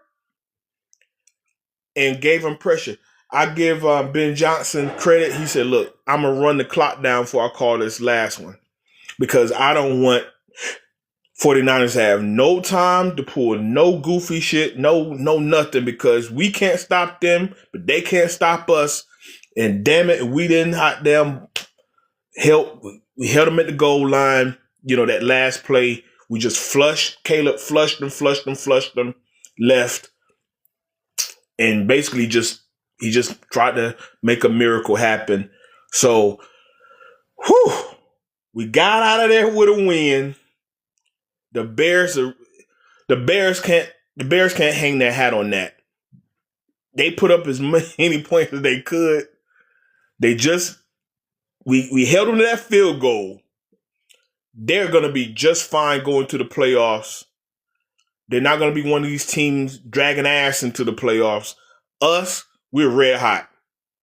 and gave him pressure. I give Ben Johnson credit. He said, look, I'm going to run the clock down before I call this last one because I don't want 49ers to have no time to pull no goofy shit, no nothing, because we can't stop them, but they can't stop us. And damn it, we didn't hot them help. We held them at the goal line. That last play, we just flushed. Caleb flushed them, left, and basically just He just tried to make a miracle happen. So, we got out of there with a win. The Bears can't hang their hat on that. They put up as many points as they could. We held them to that field goal. They're going to be just fine going to the playoffs. They're not going to be one of these teams dragging ass into the playoffs. Us, we're red hot.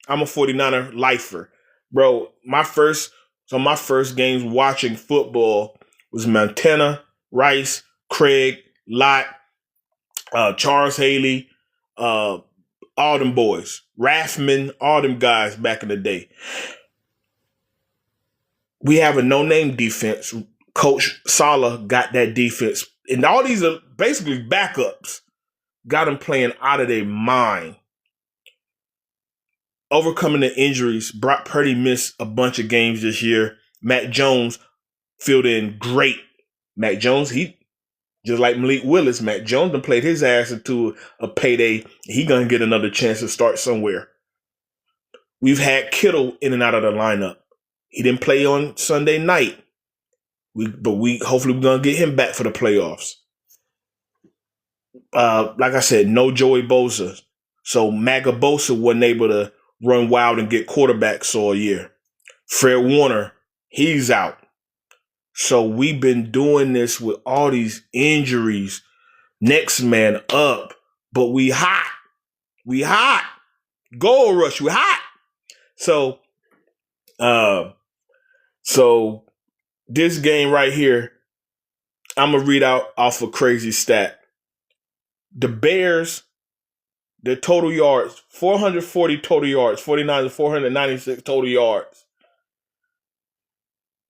I'm a 49er lifer. Bro, my first games watching football was Montana, Rice, Craig, Lott, Charles Haley, all them boys. Raffman, all them guys back in the day. We have a no-name defense. Coach Sala got that defense. And all these are basically backups. Got them playing out of their mind. Overcoming the injuries. Brock Purdy missed a bunch of games this year. Matt Jones filled in great. Matt Jones, he just like Malik Willis. Matt Jones done played his ass into a payday. He gonna get another chance to start somewhere. We've had Kittle in and out of the lineup. He didn't play on Sunday night. Hopefully we're gonna get him back for the playoffs. Like I said, no Joey Bosa. So Maga Bosa wasn't able to run wild and get quarterbacks all year. Fred Warner, he's out. So we've been doing this with all these injuries. Next man up. But we hot. We hot. Gold rush, we hot. So this game right here, I'm going to read out off a crazy stat. The Bears, their total yards, 440 total yards, 49 to 496 total yards.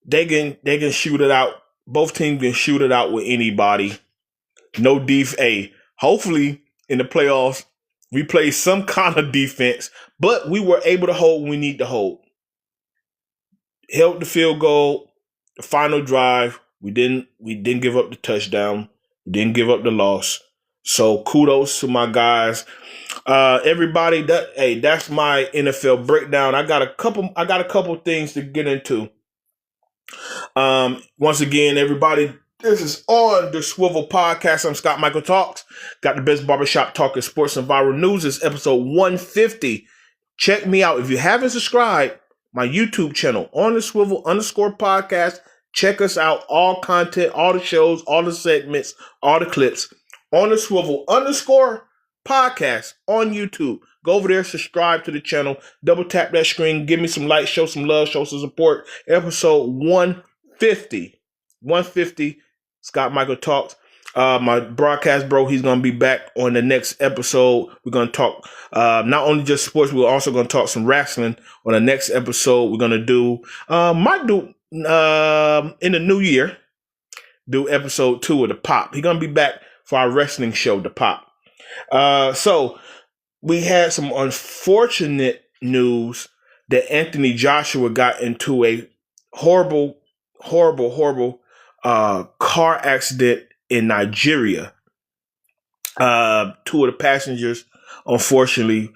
They can shoot it out. Both teams can shoot it out with anybody. No defense. Hopefully in the playoffs, we play some kind of defense, but we were able to hold when we need to hold. Held the field goal, the final drive. We didn't give up the touchdown. We didn't give up the loss. So kudos to my guys. Everybody, that's my NFL breakdown. I got a couple things to get into. Once again, everybody, this is on the Swivel Podcast. I'm Scott Michael Talks. Got the best barbershop talk in sports and viral news. It's episode 150. Check me out. If you haven't subscribed, my YouTube channel, on the Swivel _podcast. Check us out. All content, all the shows, all the segments, all the clips on the Swivel _podcast on YouTube. Go over there, subscribe to the channel, double tap that screen, give me some likes, show some love, show some support. Episode 150. 150, Scott Michael Talks. My broadcast bro, he's going to be back on the next episode. We're going to talk not only just sports, we're also going to talk some wrestling on the next episode. We're going to do, in the new year, do episode 2 of The Pop. He's going to be back for our wrestling show, The Pop. So we had some unfortunate news that Anthony Joshua got into a horrible car accident in Nigeria. 2 of the passengers, unfortunately,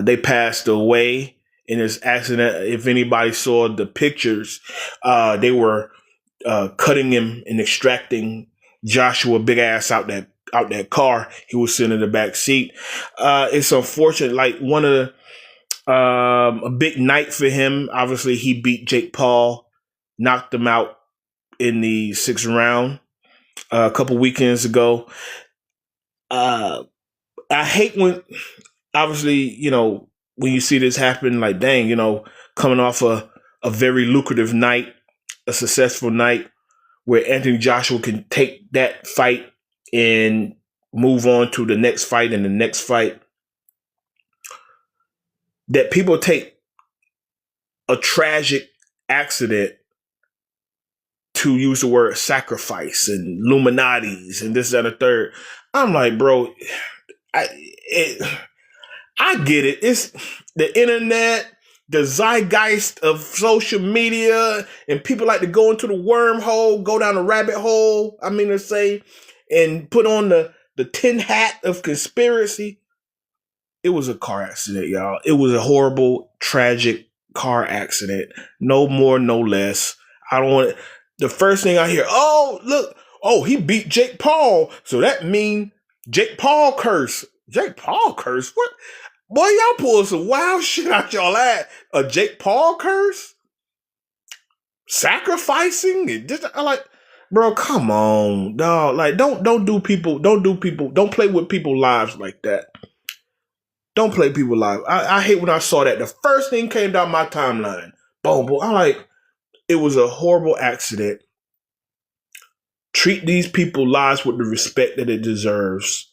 they passed away in this accident. If anybody saw the pictures, they were cutting him and extracting Joshua big ass out that car. He was sitting in the back seat. It's unfortunate. Like a big night for him. Obviously, he beat Jake Paul, knocked him out in the 6th round a couple weekends ago. I hate when, obviously, when you see this happen, like, dang, coming off a very lucrative night, a successful night where Anthony Joshua can take that fight and move on to the next fight and the next fight. That people take a tragic accident to use the word sacrifice and Illuminatis and this, that, and the third. I'm like, bro, I get it. It's the internet, the zeitgeist of social media, and people like to go into the wormhole, go down the rabbit hole, to say, and put on the tin hat of conspiracy. It was a car accident, y'all. It was a horrible, tragic car accident. No more, no less. I don't want it. The first thing I hear, oh, look, oh, he beat Jake Paul. So that mean Jake Paul curse. Jake Paul curse? What? Boy, y'all pull some wild shit out y'all ass. A Jake Paul curse? Sacrificing? And just, I'm like, bro, come on, dog. Like, don't play with people's lives like that. Don't play people's lives. I hate when I saw that. The first thing came down my timeline. Boom, boom. I'm like, it was a horrible accident. Treat these people's lives with the respect that it deserves.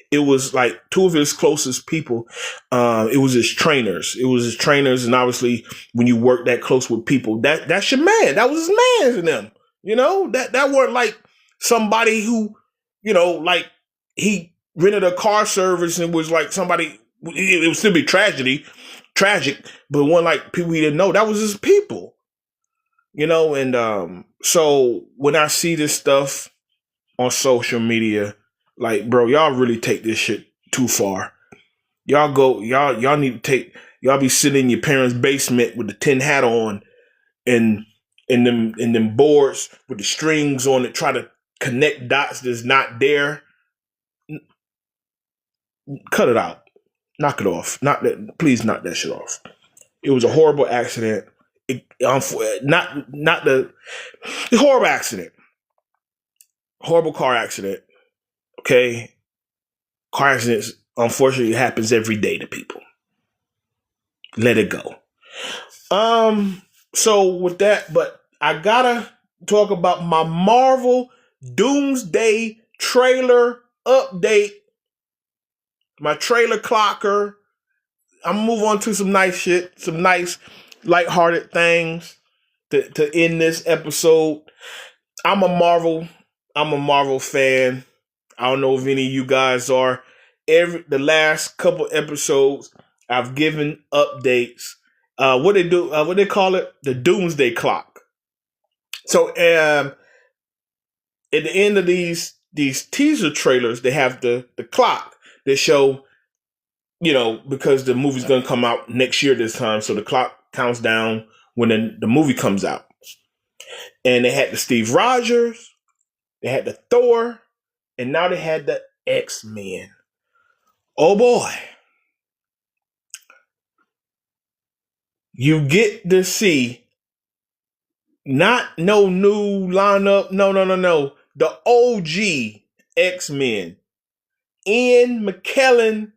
It was like two of his closest people. It was his trainers. And obviously, when you work that close with people, that's your man. That was his man to them. You know, that weren't like somebody who, you know, like he rented a car service and was like somebody. It would still be tragic, but one like people he didn't know. That was his people. You know, and so when I see this stuff on social media, like, bro, y'all really take this shit too far. Y'all need to y'all be sitting in your parents' basement with the tin hat on and them boards with the strings on it, try to connect dots that's not there. Cut it out. Knock it off. Please knock that shit off. It was a horrible accident. Horrible accident. Horrible car accident. Okay. Car accidents, unfortunately, happens every day to people. Let it go. So with that, but I gotta talk about my Marvel Doomsday trailer update. My trailer clocker. I'm gonna move on to some nice shit, some nice lighthearted things to end this episode. I'm a Marvel fan. I don't know if any of you guys are. The last couple episodes, I've given updates. What they call it? The Doomsday Clock. So at the end of these teaser trailers, they have the clock that show, you know, because the movie's going to come out next year this time. So the clock counts down when the movie comes out. And they had the Steve Rogers, they had the Thor, and now they had the X-Men. Oh boy. You get to see not no new lineup. No. The OG X-Men. Ian McKellen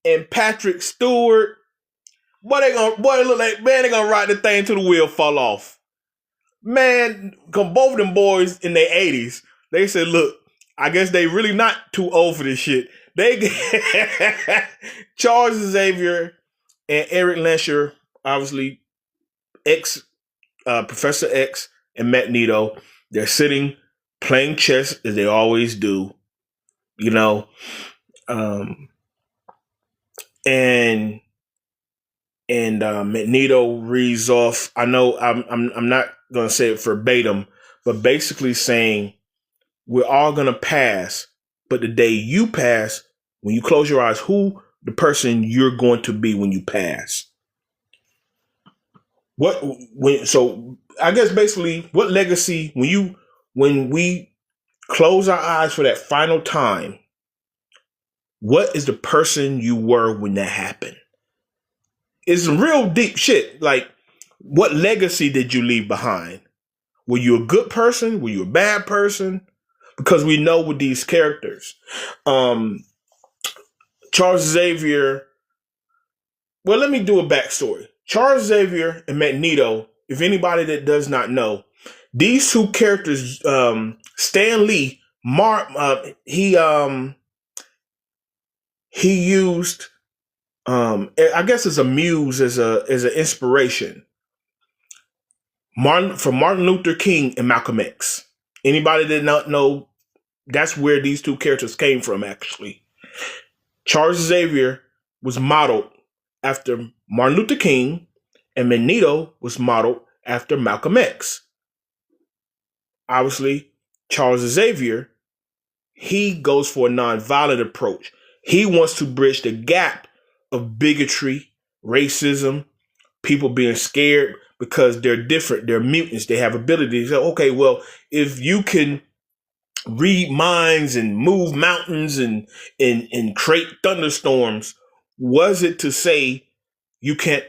and Patrick Stewart. Boy, it look like, man, they gonna ride the thing till the wheel fall off. Man, come both of them boys in their 80s. They said, look, I guess they really not too old for this shit. They Charles Xavier and Eric Lesher, obviously, Professor X and Magneto, they're sitting playing chess as they always do, you know, and Magneto reads off. I know I'm not gonna say it verbatim, but basically saying we're all gonna pass, but the day you pass, when you close your eyes, who the person you're going to be when you pass? So I guess basically what legacy when we close our eyes for that final time, what is the person you were when that happened? It's some real deep shit. Like, what legacy did you leave behind? Were you a good person? Were you a bad person? Because we know with these characters, Charles Xavier. Well, let me do a backstory. Charles Xavier and Magneto, if anybody that does not know, these two characters, Stan Lee, he used, I guess as a muse, as an inspiration, from Martin Luther King and Malcolm X. Anybody that not know, that's where these two characters came from, actually. Charles Xavier was modeled after Martin Luther King, and Magneto was modeled after Malcolm X. Obviously, Charles Xavier, he goes for a nonviolent approach. He wants to bridge the gap of bigotry, racism, people being scared because they're different. They're mutants. They have abilities. So, okay, well, if you can read minds and move mountains and create thunderstorms, was it to say you can't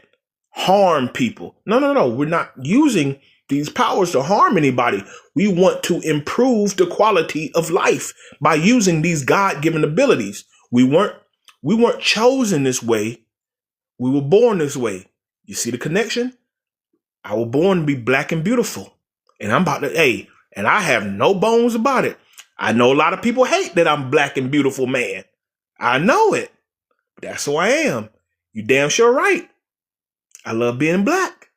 harm people? No, no, no. We're not using these powers to harm anybody. We want to improve the quality of life by using these God-given abilities. We weren't chosen this way. We were born this way. You see the connection? I was born to be black and beautiful. And I'm about to, hey, and I have no bones about it. I know a lot of people hate that I'm black and beautiful, man. I know it. But that's who I am. You damn sure right. I love being black.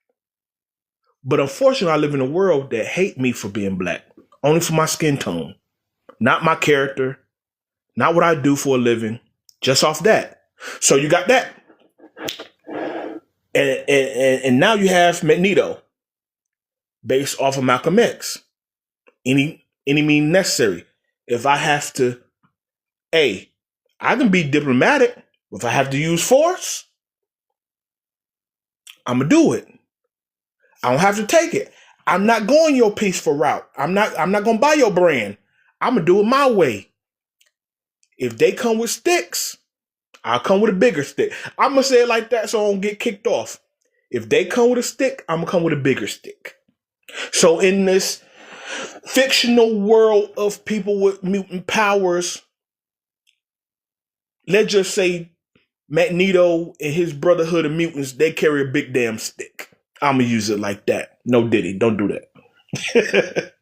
But unfortunately, I live in a world that hate me for being black. Only for my skin tone. Not my character. Not what I do for a living. Just off that. So you got that. And now you have Magneto. Based off of Malcolm X. Any means necessary. If I have to, hey, I can be diplomatic. If I have to use force, I'm gonna do it. I don't have to take it. I'm not going your peaceful route. I'm not gonna buy your brand. I'm gonna do it my way. If they come with sticks, I'll come with a bigger stick. I'm gonna say it like that so I don't get kicked off. If they come with a stick, I'm gonna come with a bigger stick. So in this fictional world of people with mutant powers, let's just say Magneto and his Brotherhood of Mutants, they carry a big damn stick. I'm going to use it like that. No Diddy, don't do that.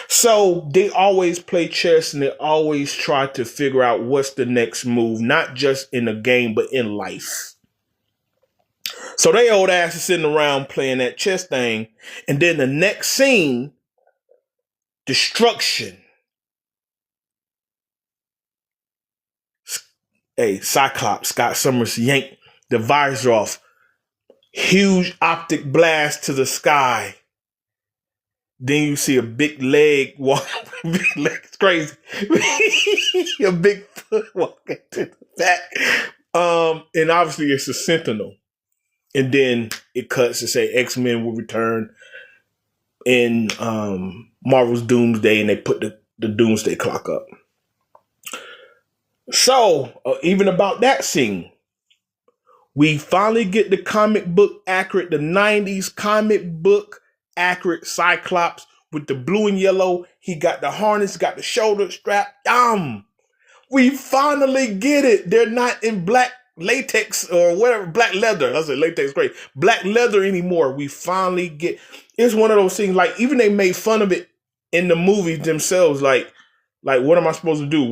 So they always play chess and they always try to figure out what's the next move, not just in the game, but in life. So they old ass is sitting around playing that chess thing. And then the next scene, destruction. Hey, Cyclops, Scott Summers yanked the visor off. Huge optic blast to the sky. Then you see a big leg walk. Big leg, it's crazy. A big foot walking to the back. And obviously it's a Sentinel. And then it cuts to say X-Men will return in Marvel's Doomsday, and they put the Doomsday clock up. So, even about that scene, we finally get the comic book accurate, the 90s comic book accurate Cyclops with the blue and yellow. He got the harness, got the shoulder strap. We finally get it. They're not in black latex or whatever, black leather. I said latex, great. Black leather anymore. We finally get, it's one of those things, like, even they made fun of it in the movies themselves. Like what am I supposed to do?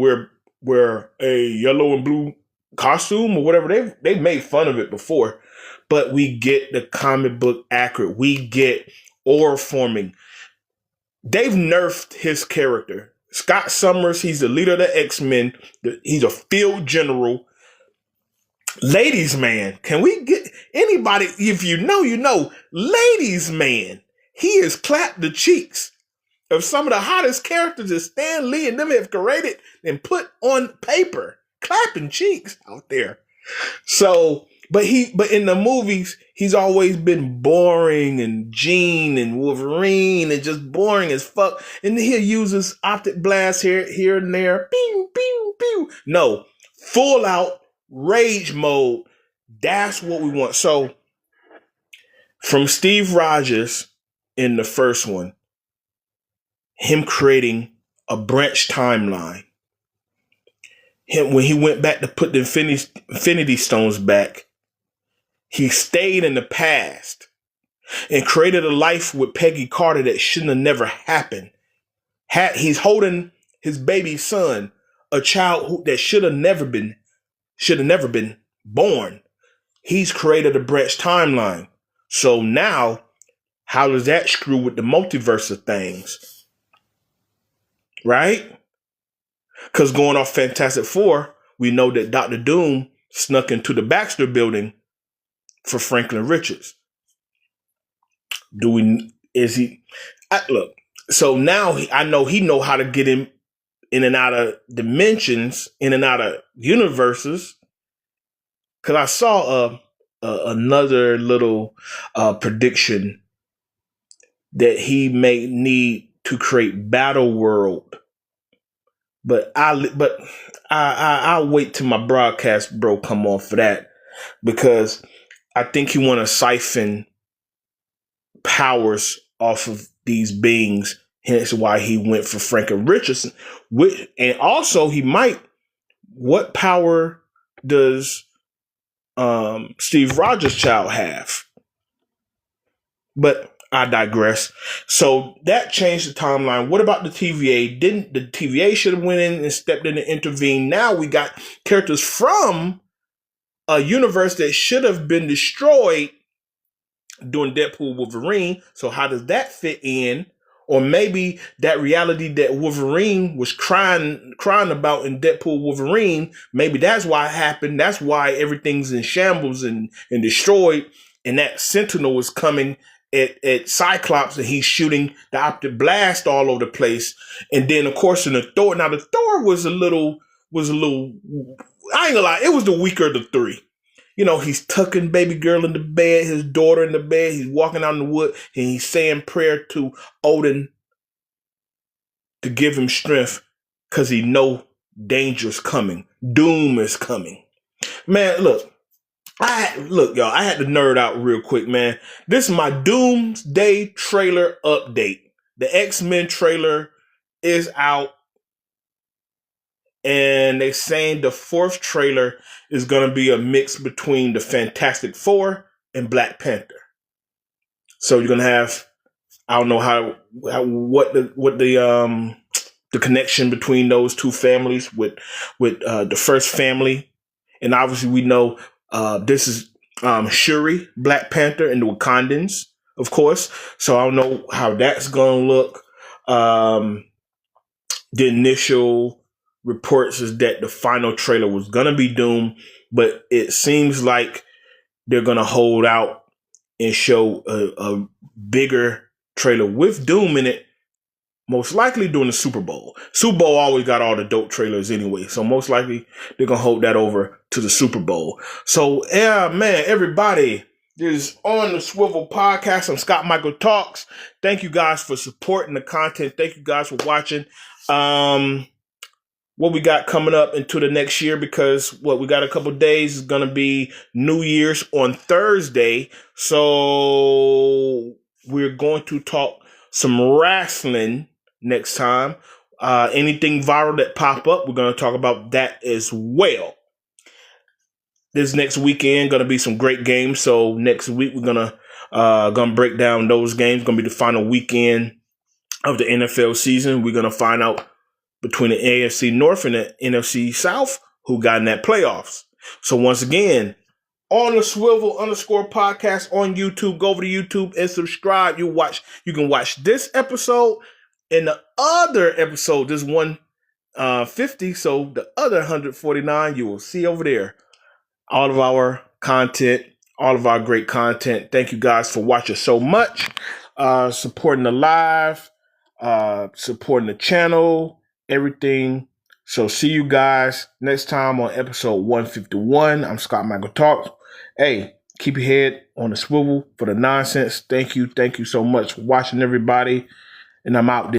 Wear a yellow and blue costume or whatever. They made fun of it before, but we get the comic book accurate. We get aura forming. They've nerfed his character. Scott Summers, he's the leader of the X-Men. He's a field general. Ladies man, can we get anybody, if you know, you know, ladies man, he has clapped the cheeks of some of the hottest characters that Stan Lee and them have created and put on paper. Clapping cheeks out there. So, but in the movies, he's always been boring, and Jean and Wolverine and just boring as fuck. And he'll use his optic blast here and there. Pew, pew, pew. No, full out rage mode. That's what we want. So, from Steve Rogers in the first one, him creating a branch timeline. When he went back to put the Infinity Stones back, he stayed in the past and created a life with Peggy Carter that shouldn't have never happened. He's holding his baby son, a child that should have never been born. He's created a branch timeline. So now, how does that screw with the multiverse of things? Right? Because going off Fantastic Four, we know that Dr. Doom snuck into the Baxter building for Franklin Richards. Look, so now I know he know how to get him in and out of dimensions, in and out of universes, because I saw another little prediction that he may need to create Battle World, but I'll wait till my broadcast bro come on for that, because I think he want to siphon powers off of these beings. Hence why he went for Franklin Richardson. And also he might. What power does Steve Rogers' child have? But I digress. So that changed the timeline. What about the TVA? Didn't the TVA should have went in and stepped in and intervened? Now we got characters from a universe that should have been destroyed doing Deadpool Wolverine. So how does that fit in? Or maybe that reality that Wolverine was crying about in Deadpool Wolverine, maybe that's why it happened. That's why everything's in shambles and destroyed. And that Sentinel is coming at Cyclops, and he's shooting the optic blast all over the place. And then, of course, in the Thor, now the Thor was a little, I ain't gonna lie, it was the weaker of the three. You know, he's tucking baby girl in the bed, his daughter in the bed. He's walking out in the wood, and he's saying prayer to Odin to give him strength, because he know danger's coming. Doom is coming. Man, look, y'all, I had to nerd out real quick, man. This is my Doomsday trailer update. The X-Men trailer is out, and they're saying the fourth trailer is going to be a mix between the Fantastic Four and Black Panther. So you're going to have, I don't know what the connection between those two families with the first family. And obviously we know this is Shuri, Black Panther, and the Wakandans, of course. So I don't know how that's going to look. The initial reports is that the final trailer was going to be Doom, but it seems like they're going to hold out and show a bigger trailer with Doom in it, most likely during the Super Bowl. Super Bowl always got all the dope trailers anyway, so most likely they're going to hold that over to the Super Bowl. So, yeah, man, everybody, this is On the Swivel Podcast. I'm Scott Michael Talks. Thank you guys for supporting the content. Thank you guys for watching. What we got coming up into the next year, because we got a couple days is going to be New Year's on Thursday. So we're going to talk some wrestling next time. Anything viral that pop up, we're going to talk about that as well. This next weekend going to be some great games. So next week we're gonna break down those games. Going to be the final weekend of the NFL season. We're going to find out between the AFC North and the NFC South who got in that playoffs. So once again, On the Swivel _podcast on YouTube. Go over to YouTube and subscribe. You can watch this episode and the other episode, this 150. So the other 149 you will see over there. All of our content, all of our great content. Thank you guys for watching so much. Supporting the live, supporting the channel, everything. So see you guys next time on episode 151. I'm Scott Michael Talks. Hey, keep your head on the swivel for the nonsense. Thank you so much for watching, everybody. And I'm out there.